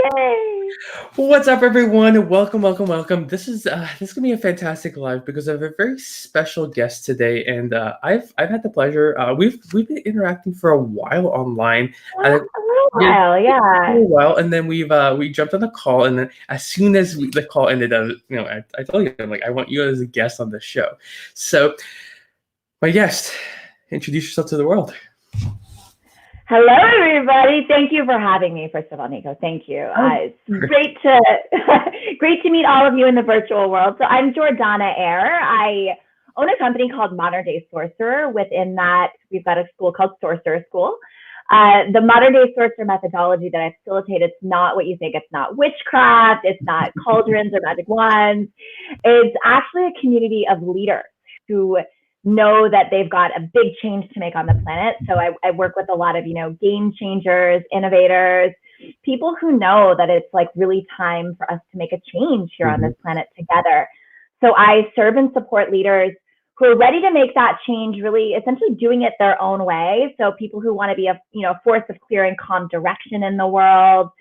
Yay! What's up, everyone? Welcome. This is gonna be a fantastic live because I have a very special guest today, and I've had the pleasure. We've been interacting for a while online. A Uh, little yeah, while, for yeah. a while, and then we jumped on the call, and then as soon as the call ended, I told you, I'm like, I want you as a guest on the show. So, my guest, introduce yourself to the world. Hello, everybody. Thank you for having me. First of all, Nico, thank you. It's great to great to meet all of you in the virtual world. So I'm Jordanna Eyre. I own a company called Modern Day Sorcerer. Within that, we've got a school called Sorcerer School. The modern day sorcerer methodology that I facilitate, it's not what you think. It's not witchcraft. It's not cauldrons or magic wands. It's actually a community of leaders who know that they've got a big change to make on the planet. So I work with a lot of, game changers, innovators, people who know that it's like really time for us to make a change here on this planet together. So I serve and support leaders who are ready to make that change, really essentially doing it their own way. So people who want to be a force of clear and calm direction in the world,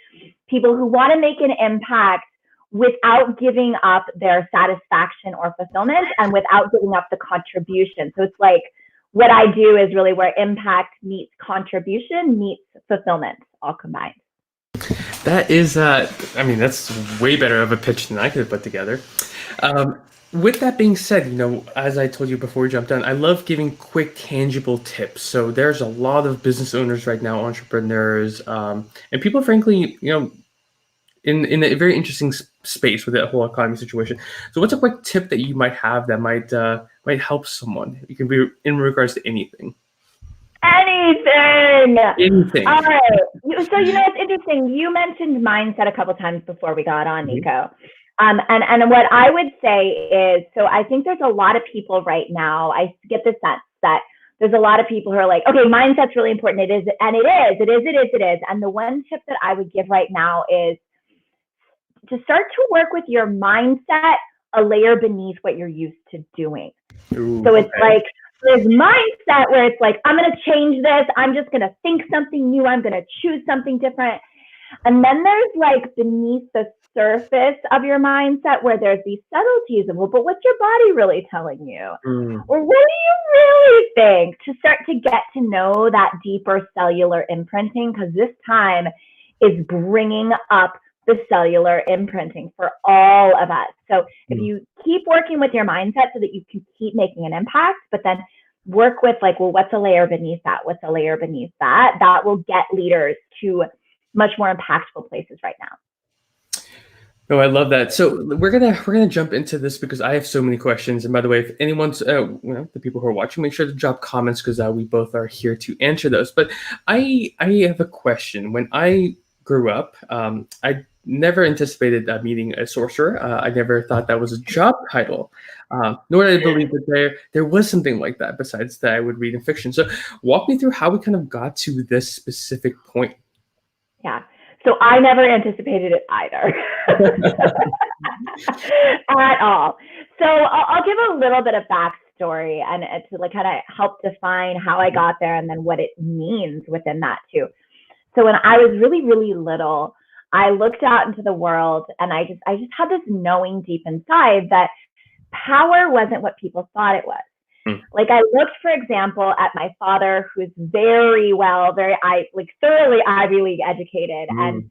people who want to make an impact without giving up their satisfaction or fulfillment and without giving up the contribution. So it's like what I do is really where impact meets contribution meets fulfillment all combined. That is, that's way better of a pitch than I could have put together. With that being said, as I told you before we jumped on, I love giving quick, tangible tips. So there's a lot of business owners right now, entrepreneurs, and people, frankly, in a very interesting space with that whole economy situation. So what's a quick tip that you might have that might help someone? It can be in regards to anything. Anything. All right. So, it's interesting. You mentioned mindset a couple times before we got on, Nico. And what I would say is, so I think there's a lot of people right now, I get the sense that there's a lot of people who are like, okay, mindset's really important. It is. And the one tip that I would give right now is to start to work with your mindset a layer beneath what you're used to doing. So it's like there's mindset where it's like, I'm going to change this. I'm just going to think something new. I'm going to choose something different. And then there's like beneath the surface of your mindset where there's these subtleties of, well, but what's your body really telling you? Or what do you really think? To start to get to know that deeper cellular imprinting, because this time is bringing up the cellular imprinting for all of us. So if you keep working with your mindset so that you can keep making an impact, but then work with like, well, what's a layer beneath that? What's a layer beneath that? That will get leaders to much more impactful places right now. Oh, I love that. So we're gonna jump into this because I have so many questions. And by the way, if anyone's, the people who are watching, make sure to drop comments because we both are here to answer those. But I have a question. When I grew up, I never anticipated meeting a sorcerer. I never thought that was a job title, nor did I believe that there was something like that besides that I would read in fiction. So walk me through how we kind of got to this specific point. Yeah. So I never anticipated it either at all. So I'll give a little bit of backstory and to like kind of help define how I got there and then what it means within that too. So when I was really, really little, I looked out into the world and I just had this knowing deep inside that power wasn't what people thought it was. Like I looked, for example, at my father, who's thoroughly Ivy League educated. And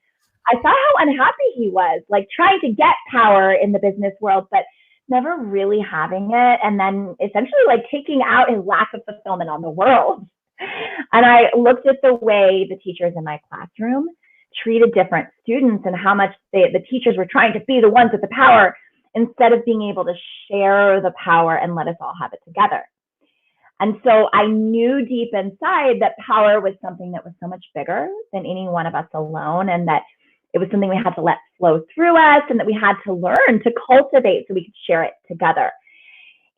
I saw how unhappy he was, like trying to get power in the business world, but never really having it. And then essentially like taking out his lack of fulfillment on the world. And I looked at the way the teachers in my classroom treated different students and how much the teachers were trying to be the ones with the power instead of being able to share the power and let us all have it together. And so I knew deep inside that power was something that was so much bigger than any one of us alone, and that it was something we had to let flow through us and that we had to learn to cultivate so we could share it together.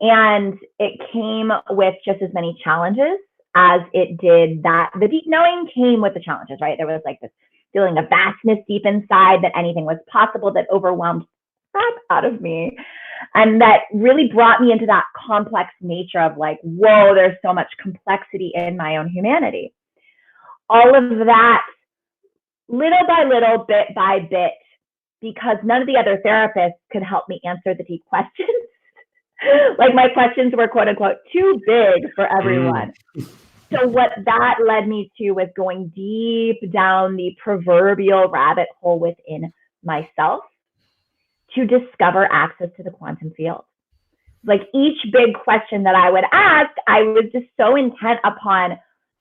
And it came with just as many challenges as it did that. The deep knowing came with the challenges, right? There was like this feeling of vastness deep inside that anything was possible that overwhelmed crap out of me. And that really brought me into that complex nature of like, whoa, there's so much complexity in my own humanity. All of that little by little, bit by bit, because none of the other therapists could help me answer the deep questions. Like my questions were quote unquote too big for everyone. So what that led me to was going deep down the proverbial rabbit hole within myself to discover access to the quantum field. Like each big question that I would ask, I was just so intent upon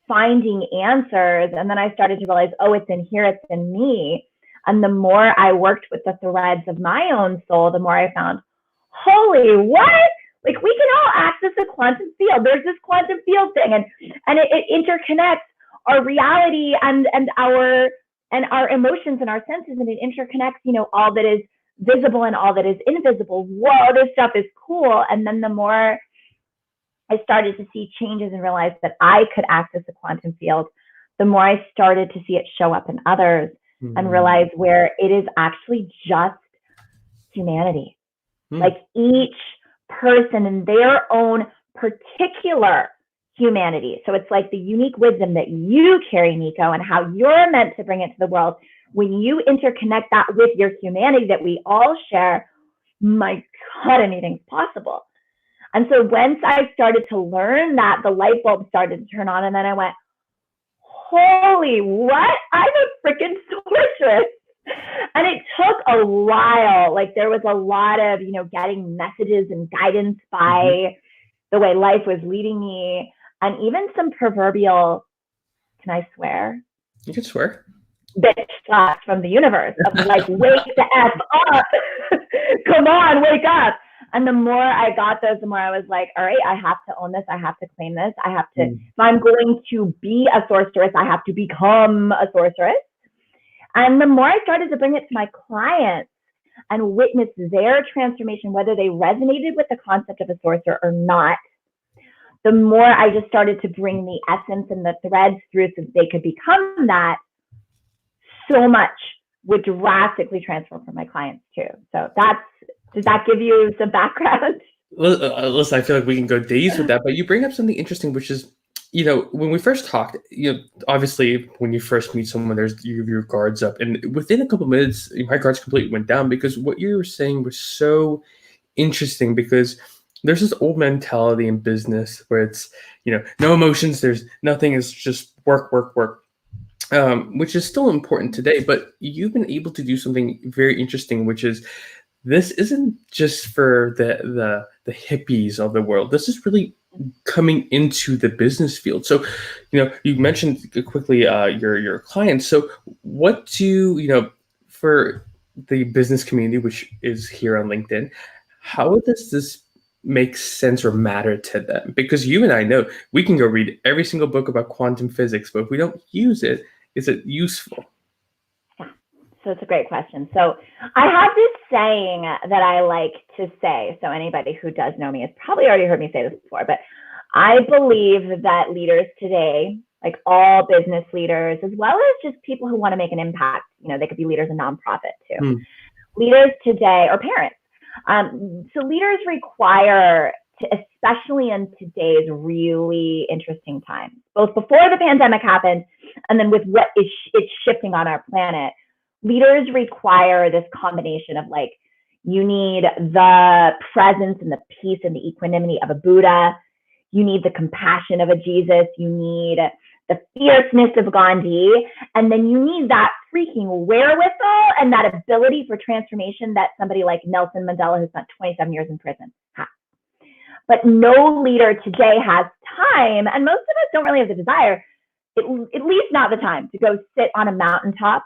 finding answers. And then I started to realize, oh, it's in here, it's in me. And the more I worked with the threads of my own soul, the more I found, holy what? Like we can all access the quantum field. There's this quantum field thing, and it interconnects our reality and our emotions and our senses, and it interconnects, you know, all that is visible and all that is invisible. Whoa, this stuff is cool. And then the more I started to see changes and realize that I could access the quantum field, the more I started to see it show up in others and realize where it is actually just humanity. Like each person in their own particular humanity. So it's like the unique wisdom that you carry, Nico, and how you're meant to bring it to the world. When you interconnect that with your humanity that we all share, my God, anything's possible. And so once I started to learn that, the light bulb started to turn on, and then I went, holy what? I'm a freaking sorceress. And it took a while. Like there was a lot of, you know, getting messages and guidance by the way life was leading me, and even some proverbial, can I swear? You can swear. Bitch slaps from the universe of like, wake the F up. Come on, wake up. And the more I got those, the more I was like, all right, I have to own this. I have to claim this. I have to, if I'm going to be a sorceress, I have to become a sorceress. And the more I started to bring it to my clients and witness their transformation, whether they resonated with the concept of a sorcerer or not, the more I just started to bring the essence and the threads through so that they could become that, so much would drastically transform for my clients too. So does that give you some background? Listen, I feel like we can go days with that, but you bring up something interesting, which is, you know, when we first talked, you know, obviously when you first meet someone, there's your guards up, and within a couple of minutes, my guards completely went down, because what you were saying was so interesting, because there's this old mentality in business where it's, you know, no emotions, there's nothing, it's just work, work, work. Which is still important today, but you've been able to do something very interesting, which is this isn't just for the hippies of the world. This is really coming into the business field. So, you know, you mentioned quickly your clients. So what do, you know, for the business community, which is here on LinkedIn, how does this make sense or matter to them? Because you and I know we can go read every single book about quantum physics, but if we don't use it, is it useful? Yeah, so it's a great question. So I have this saying that I like to say. So anybody who does know me has probably already heard me say this before, but I believe that leaders today, like all business leaders, as well as just people who want to make an impact, you know, they could be leaders in nonprofit too. Leaders today, or parents. So leaders require, especially in today's really interesting times, both before the pandemic happened and then with what is it's shifting on our planet, leaders require this combination of like, you need the presence and the peace and the equanimity of a Buddha. You need the compassion of a Jesus. You need the fierceness of Gandhi. And then you need that freaking wherewithal and that ability for transformation that somebody like Nelson Mandela, who spent 27 years in prison, has. But no leader today has time, and most of us don't really have the desire, at least not the time, to go sit on a mountaintop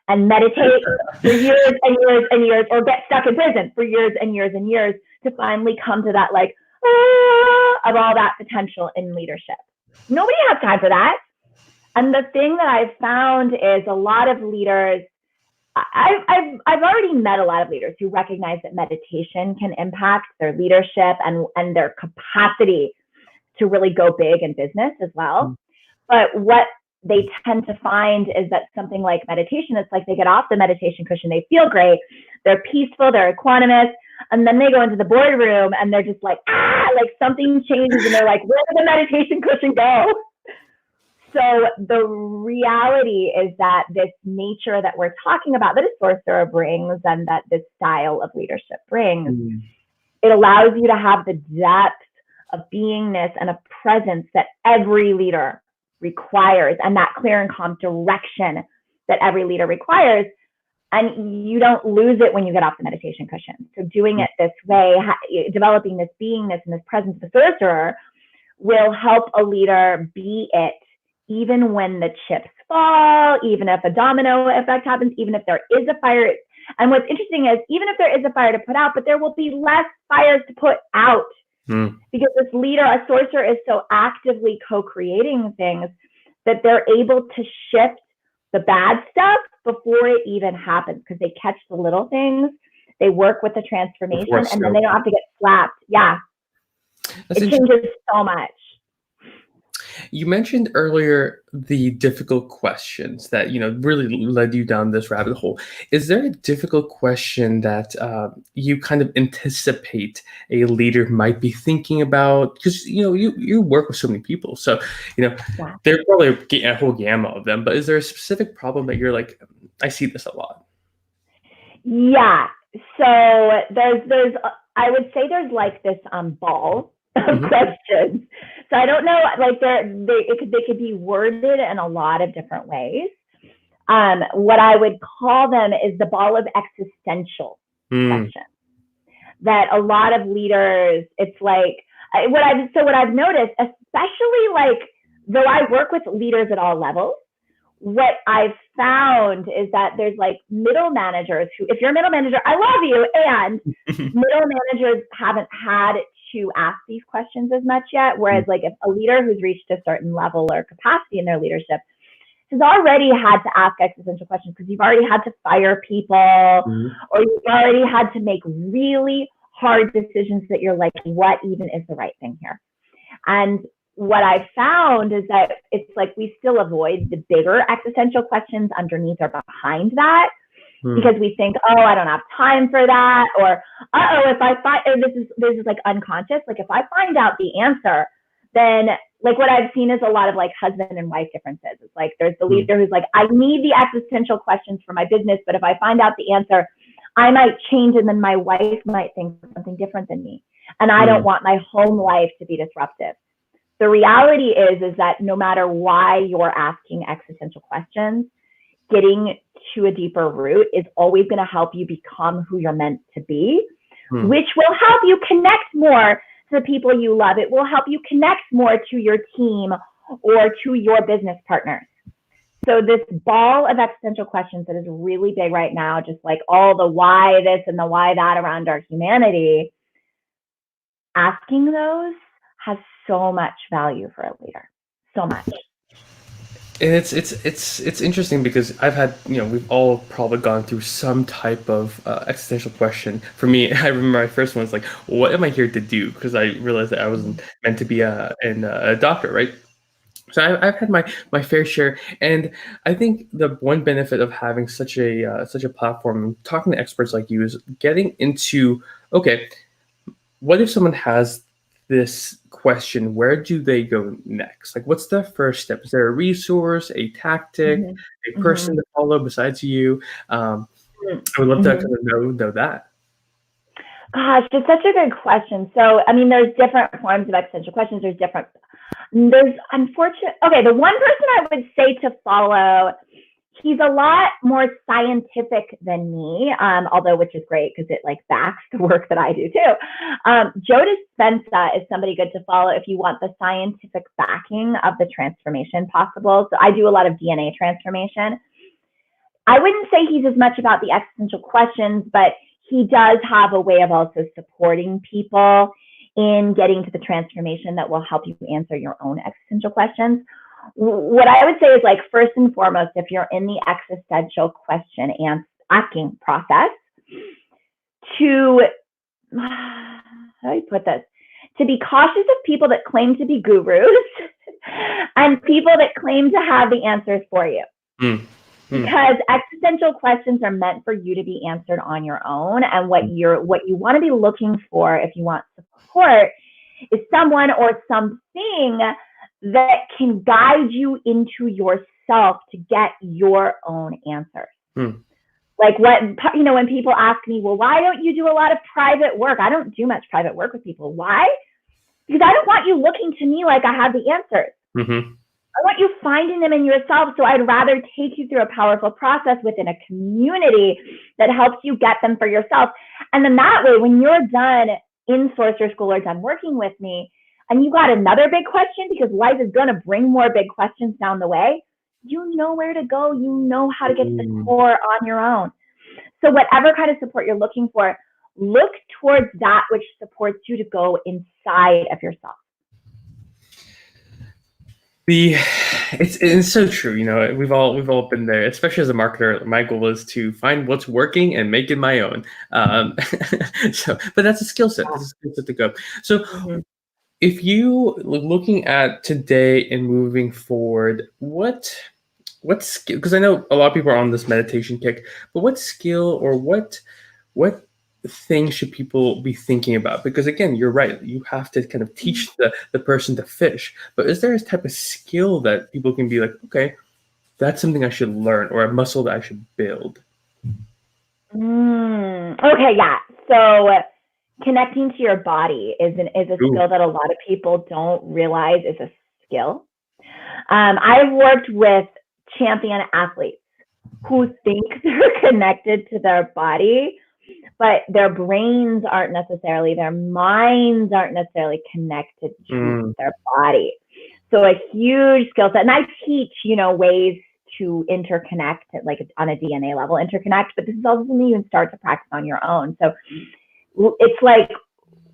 and meditate for years and years and years, or get stuck in prison for years and years and years to finally come to that, like, of all that potential in leadership. Nobody has time for that. And the thing that I've found is a lot of leaders, I've already met a lot of leaders who recognize that meditation can impact their leadership and their capacity to really go big in business as well. But what they tend to find is that something like meditation, it's like they get off the meditation cushion, they feel great, they're peaceful, they're equanimous, and then they go into the boardroom and they're just like, like something changes and they're like, where did the meditation cushion go? So the reality is that this nature that we're talking about, that a sorcerer brings and that this style of leadership brings, it allows you to have the depth of beingness and a presence that every leader requires, and that clear and calm direction that every leader requires. And you don't lose it when you get off the meditation cushion. So doing it this way, developing this beingness and this presence of the sorcerer will help a leader be it, even when the chips fall, even if a domino effect happens, even if there is a fire. And what's interesting is, even if there is a fire to put out, but there will be less fires to put out, because this leader, a sorcerer, is so actively co-creating things that they're able to shift the bad stuff before it even happens, because they catch the little things, they work with the transformation, and then they don't have to get slapped. Yeah. It changes so much. You mentioned earlier the difficult questions that, really led you down this rabbit hole. Is there a difficult question that you kind of anticipate a leader might be thinking about? Because, you work with so many people. So, there's probably a whole gamut of them. But is there a specific problem that you're like, I see this a lot? Yeah. So there's I would say there's like this ball of questions. So I don't know, like they could be worded in a lot of different ways. What I would call them is the ball of existential questions. That a lot of leaders, it's like what I've noticed, especially like though I work with leaders at all levels, what I've found is that there's like middle managers who, if you're a middle manager, I love you, and middle managers haven't had to ask these questions as much yet. Whereas like if a leader who's reached a certain level or capacity in their leadership has already had to ask existential questions, because you've already had to fire people, or you've already had to make really hard decisions that you're like, what even is the right thing here? And what I found is that it's like we still avoid the bigger existential questions underneath or behind that, because we think, oh, I don't have time for that, or if I find, this is like unconscious, like if I find out the answer, then like what I've seen is a lot of like husband and wife differences. It's like there's the leader who's like, I need the existential questions for my business, but if I find out the answer, I might change, and then my wife might think something different than me, and I don't want my home life to be disruptive. The reality is that no matter why you're asking existential questions, getting to a deeper root is always going to help you become who you're meant to be, which will help you connect more to the people you love. It will help you connect more to your team or to your business partners. So this ball of existential questions that is really big right now, just like all the why this and the why that around our humanity, asking those has so much value for a leader, so much. And it's interesting because I've had, we've all probably gone through some type of existential question. For me, I remember my first one was like, what am I here to do? Because I realized that I wasn't meant to be a doctor, right? So I've had my fair share, and I think the one benefit of having such a platform, talking to experts like you, is getting into, okay, what if someone has this question, where do they go next? Like, what's the first step? Is there a resource, a tactic, a person to follow besides you? I would love to kind of know that. Gosh, it's such a good question. So, I mean, there's different forms of existential questions. There's okay, the one person I would say to follow, he's a lot more scientific than me, although, which is great because it like backs the work that I do too. Joe Dispenza is somebody good to follow if you want the scientific backing of the transformation possible. So I do a lot of DNA transformation. I wouldn't say he's as much about the existential questions, but he does have a way of also supporting people in getting to the transformation that will help you answer your own existential questions. What I would say is, like, first and foremost, if you're in the existential question and asking process, to, how do you put this? To be cautious of people that claim to be gurus and people that claim to have the answers for you. Because existential questions are meant for you to be answered on your own. And what you want to be looking for if you want support is someone or something that can guide you into yourself to get your own answers. Like when people ask me, well, why don't you do a lot of private work? I don't do much private work with people. Why? Because I don't want you looking to me like I have the answers. I want you finding them in yourself. So I'd rather take you through a powerful process within a community that helps you get them for yourself. And then that way, when you're done in Sorcerer School or done working with me, and you got another big question, because life is going to bring more big questions down the way, you know where to go. You know how to get to the core on your own. So whatever kind of support you're looking for, look towards that which supports you to go inside of yourself. It's so true. We've all been there, especially as a marketer. My goal is to find what's working and make it my own. But that's a skill set. That's a skill set to go. So if you looking at today and moving forward, what skill, because I know a lot of people are on this meditation kick, but what skill or what things should people be thinking about? Because again, you're right, you have to kind of teach the person to fish, but is there a type of skill that people can be like, okay, that's something I should learn, or a muscle that I should build? Okay, yeah. So connecting to your body is a skill that a lot of people don't realize is a skill. I've worked with champion athletes who think they're connected to their body, but their brains aren't necessarily, their minds aren't necessarily connected to their body. So a huge skill set. And I teach, ways to interconnect, like on a DNA level, interconnect, but this is also something you can start to practice on your own. So it's like,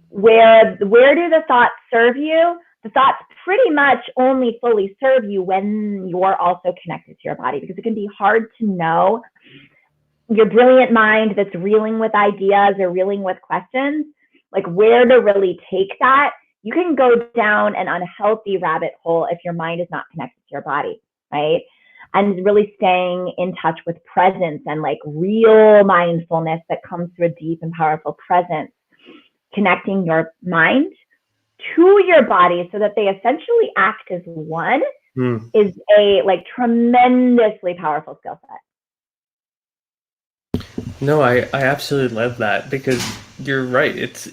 where do the thoughts serve you? The thoughts pretty much only fully serve you when you're also connected to your body, because it can be hard to know your brilliant mind that's reeling with ideas or reeling with questions, like where to really take that. You can go down an unhealthy rabbit hole if your mind is not connected to your body, right? And really staying in touch with presence and like real mindfulness that comes through a deep and powerful presence, connecting your mind to your body so that they essentially act as one is a tremendously powerful skill set. No, I absolutely love that, because you're right. It's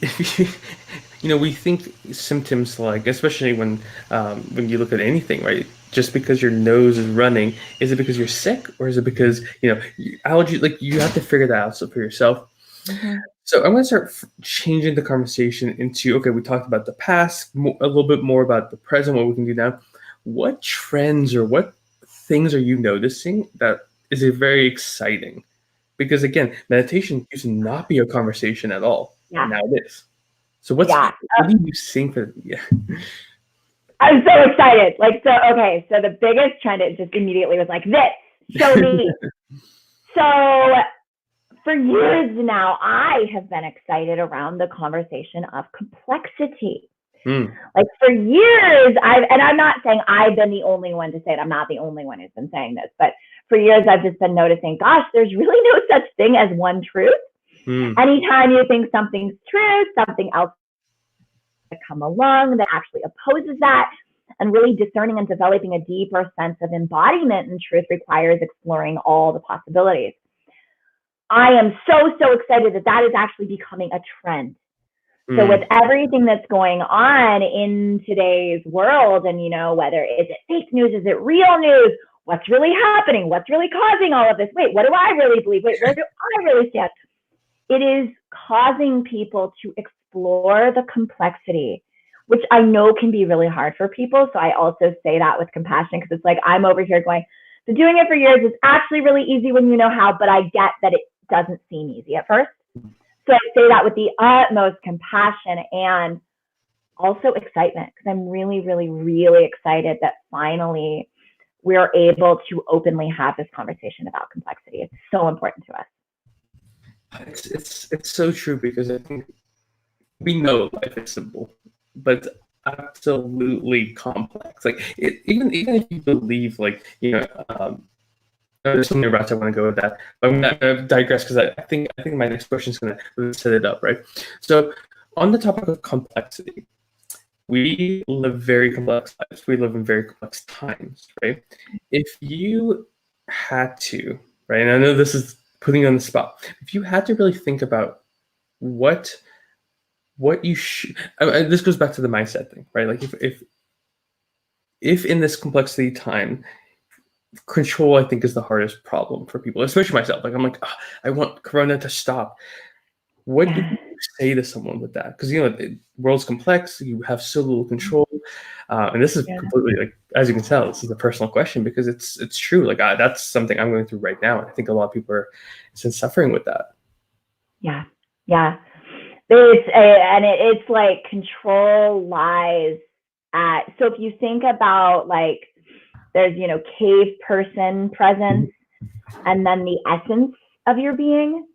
we think symptoms, like, especially when you look at anything, right? Just because your nose is running, is it because you're sick, or is it because allergy? Like, you have to figure that out for yourself. So I'm going to start changing the conversation into, okay, we talked about the past, a little bit more about the present, what we can do now. What trends or what things are you noticing that is very exciting? Because again, meditation used to not be a conversation at all. Yeah. Now it is. So what do you think for? Yeah. I'm so excited. So the biggest trend, it just immediately was like, this, show me. So for years now, I have been excited around the conversation of complexity. Like for years, I'm not saying I've been the only one to say it. I'm not the only one who's been saying this, but for years I've just been noticing, gosh, there's really no such thing as one truth. Anytime you think something's true, something else will come along that actually opposes that. And really discerning and developing a deeper sense of embodiment in truth requires exploring all the possibilities. I am so excited that is actually becoming a trend. So with everything that's going on in today's world, and whether is it fake news, is it real news, what's really happening, what's really causing all of this, wait, what do I really believe, wait, where do I really stand? It is causing people to explore the complexity, which I know can be really hard for people. So I also say that with compassion, because it's like, I'm over here going, so doing it for years is actually really easy when you know how, but I get that it doesn't seem easy at first. So I say that with the utmost compassion and also excitement, because I'm really, really, really excited that finally we're able to openly have this conversation about complexity. It's so important to us. It's so true, because I think we know life is simple, but absolutely complex. Like even if you believe, there's so many routes I want to go with that, but I'm going to digress, because I think my next question is going to set it up, right? So on the topic of complexity, we live very complex lives. We live in very complex times, right? If you had to, right, and I know this is putting you on the spot, if you had to really think about what you should, this goes back to the mindset thing, right? Like if in this complexity time, control, I think, is the hardest problem for people, especially myself. Like I'm like, "Ah, I want Corona to stop." What do you say to someone with that? Because the world's complex. You have so little control, and this is completely, like, as you can tell, this is a personal question because it's true. Like that's something I'm going through right now, and I think a lot of people are suffering with that. Yeah, yeah. It's like control lies at. So if you think about, like, there's cave person presence, and then the essence of your being,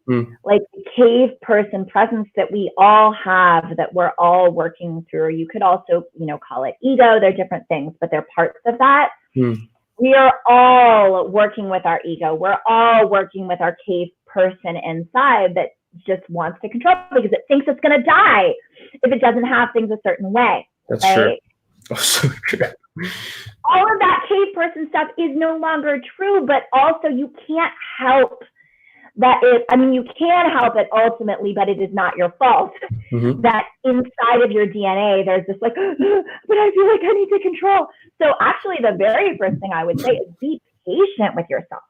like the cave person presence that we all have, that we're all working through. You could also call it ego. They're different things, but they're parts of that. We are all working with our ego. We're all working with our cave person inside that just wants to control because it thinks it's going to die if it doesn't have things a certain way. That's right? true. Oh, so true. All of that cave person stuff is no longer true, but also you can't help that. You can help it ultimately, but it is not your fault. That inside of your DNA, there's this like, but I feel like I need to control. So actually, the very first thing I would say is be patient with yourself.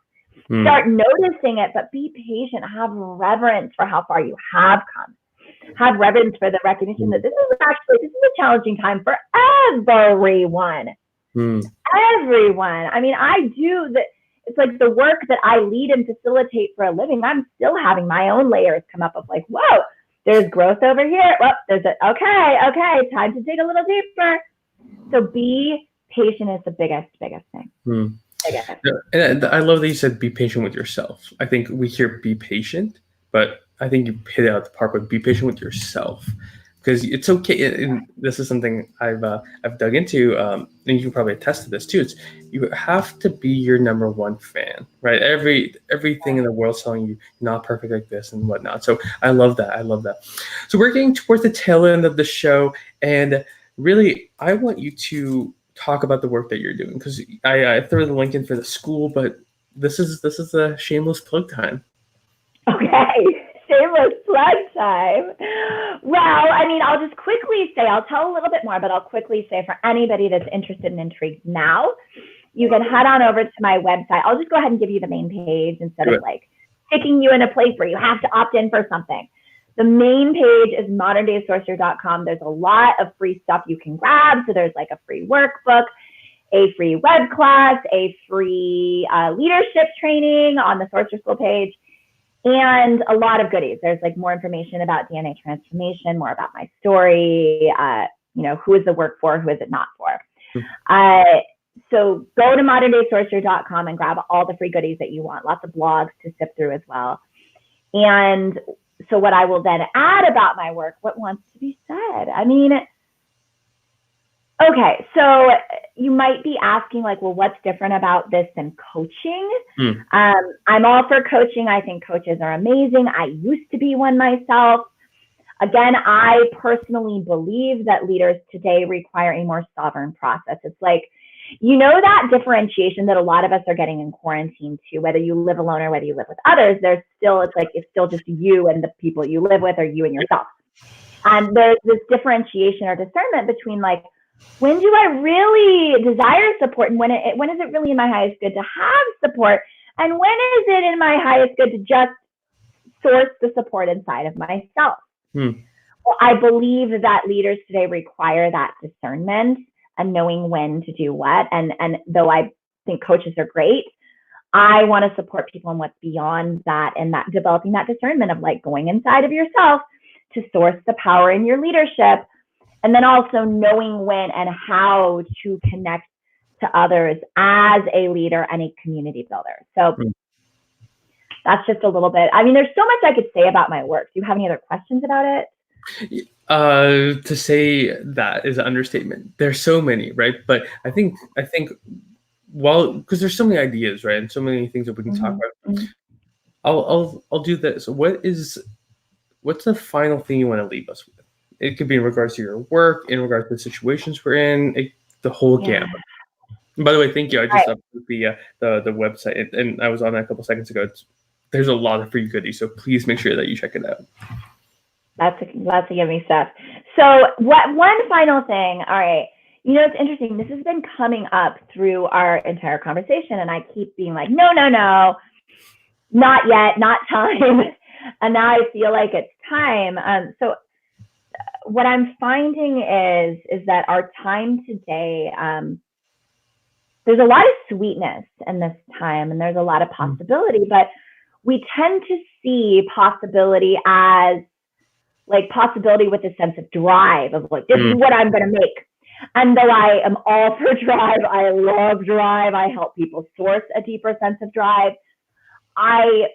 Start noticing it, but be patient. Have reverence for how far you have come. Have reverence for the recognition that this is a challenging time for everyone. Everyone. I do that. It's like the work that I lead and facilitate for a living. I'm still having my own layers come up of like, whoa, there's growth over here. Well, okay, time to dig a little deeper. So be patient is the biggest thing. And I love that you said be patient with yourself. I think we hear be patient, but I think you hit it out the park with be patient with yourself, because it's okay. And this is something I've dug into, and you can probably attest to this too. It's you have to be your number one fan, right? Everything in the world's telling you you're not perfect like this and whatnot. So I love that. So we're getting towards the tail end of the show, and really, I want you to talk about the work that you're doing, because I threw the link in for the school, but this is a shameless plug time. Okay. Shameless plug time. Well, I'll just quickly say, I'll tell a little bit more, but I'll quickly say for anybody that's interested and intrigued now, you can head on over to my website. I'll just go ahead and give you the main page instead of like sticking you in a place where you have to opt in for something. The main page is modernDaySorcerer.com. There's a lot of free stuff you can grab. So there's like a free workbook, a free web class, a free leadership training on the Sorcerer School page, and a lot of goodies. There's like more information about DNA transformation, more about my story, who is the work for, who is it not for. So go to modernDaySorcerer.com and grab all the free goodies that you want. Lots of blogs to sift through as well. And so what I will then add about my work, what wants to be said? Okay, so you might be asking, like, well, what's different about this than coaching? I'm all for coaching. I think coaches are amazing. I used to be one myself. Again, I personally believe that leaders today require a more sovereign process. It's like, that differentiation that a lot of us are getting in quarantine too, whether you live alone or whether you live with others, it's still just you and the people you live with, or you and yourself. And there's this differentiation or discernment between, like, when do I really desire support, and when is it really in my highest good to have support, and when is it in my highest good to just source the support inside of myself? Well, I believe that leaders today require that discernment and knowing when to do what. And though I think coaches are great, I want to support people in what's beyond that, and that developing that discernment of like going inside of yourself to source the power in your leadership. And then also knowing when and how to connect to others as a leader and a community builder. So that's just a little bit. There's so much I could say about my work. Do you have any other questions about it? To say that is an understatement. There's so many, right? But I think, well, because there's so many ideas, right, and so many things that we can talk about. I'll do this. What's the final thing you want to leave us with? it could be in regards to your work, in regards to the situations we're in, the whole gamut. And by the way, thank you. I just uploaded the website, and I was on that a couple seconds ago. There's a lot of free goodies, so please make sure that you check it out. Lots of yummy stuff. So one final thing. All right. It's interesting. This has been coming up through our entire conversation, and I keep being like, no, not yet, not time. And now I feel like it's time. So what I'm finding is that our time today, there's a lot of sweetness in this time, and there's a lot of possibility, but we tend to see possibility as like possibility with a sense of drive of like, this is what I'm going to make. And though I am all for drive, I love drive, I help people source a deeper sense of drive, I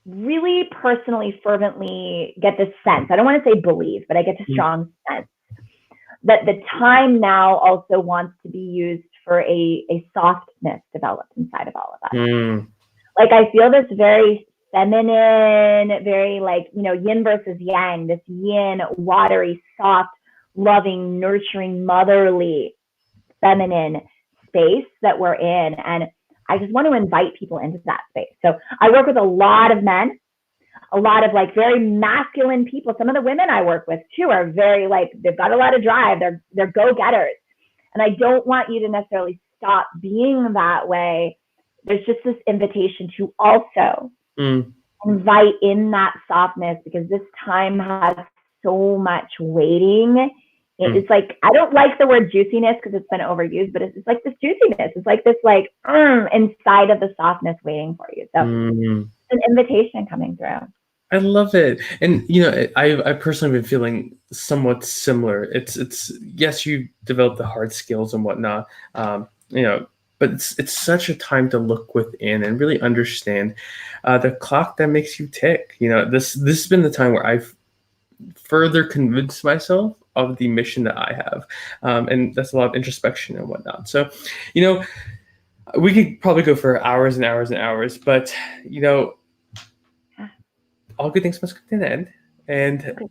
really personally, fervently get this sense, I don't want to say believe, but I get a strong sense that the time now also wants to be used for a softness developed inside of all of us. Like I feel this very feminine, very like, yin versus yang, this yin, watery, soft, loving, nurturing, motherly, feminine space that we're in. And I just want to invite people into that space. So I work with a lot of men, a lot of like very masculine people. Some of the women I work with too are very like, they've got a lot of drive. They're go-getters. And I don't want you to necessarily stop being that way. There's just this invitation to also invite in that softness, because this time has so much waiting. It's like, I don't like the word juiciness because it's been overused, but it's like this juiciness. It's like this like inside of the softness waiting for you. So it's an invitation coming through. I love it. And, I personally been feeling somewhat similar. It's yes, you develop the hard skills and whatnot, but it's such a time to look within and really understand the clock that makes you tick. This has been the time where I've further convinced myself of the mission that I have. And that's a lot of introspection and whatnot. So, we could probably go for hours and hours and hours, but, all good things must come to an end. And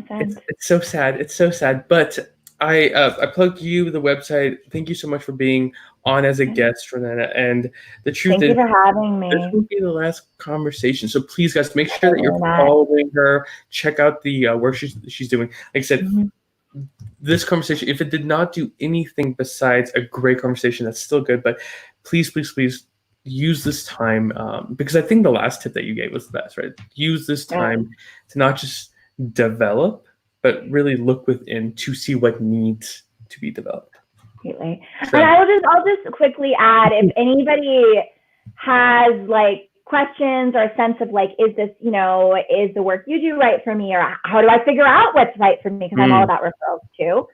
it's so sad. It's so sad. But I plugged you, the website. Thank you so much for being on as a guest, Jordanna. And the truth is, thank you for having me. This will be the last conversation. So please, guys, make sure that you're following her. Check out the work she's doing. Like I said, this conversation, if it did not do anything besides a great conversation, that's still good. But please, please, please use this time, because I think the last tip that you gave was the best, right? Use this time to not just develop, but really look within to see what needs to be developed. Completely. So, and I'll just quickly add, if anybody has like questions or a sense of like, is this, is the work you do right for me, or how do I figure out what's right for me? Because I'm all about referrals too.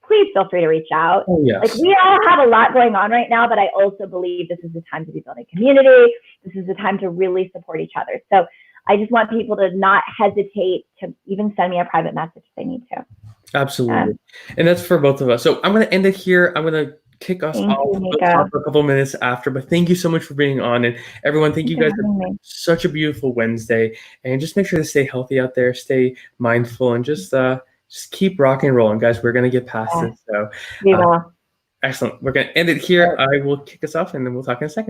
Please feel free to reach out. Oh, yes. Like we all have a lot going on right now, but I also believe this is the time to be building community. This is the time to really support each other. So I just want people to not hesitate to even send me a private message if they need to. Absolutely. And that's for both of us. So I'm going to end it here. I'm going to kick us off. We'll talk for a couple minutes after, but thank you so much for being on. And everyone, thank you guys for such a beautiful Wednesday. And just make sure to stay healthy out there, stay mindful, and just keep rocking and rolling, guys. We're going to get past this. So we will. Excellent. We're going to end it here. I will kick us off, and then we'll talk in a second.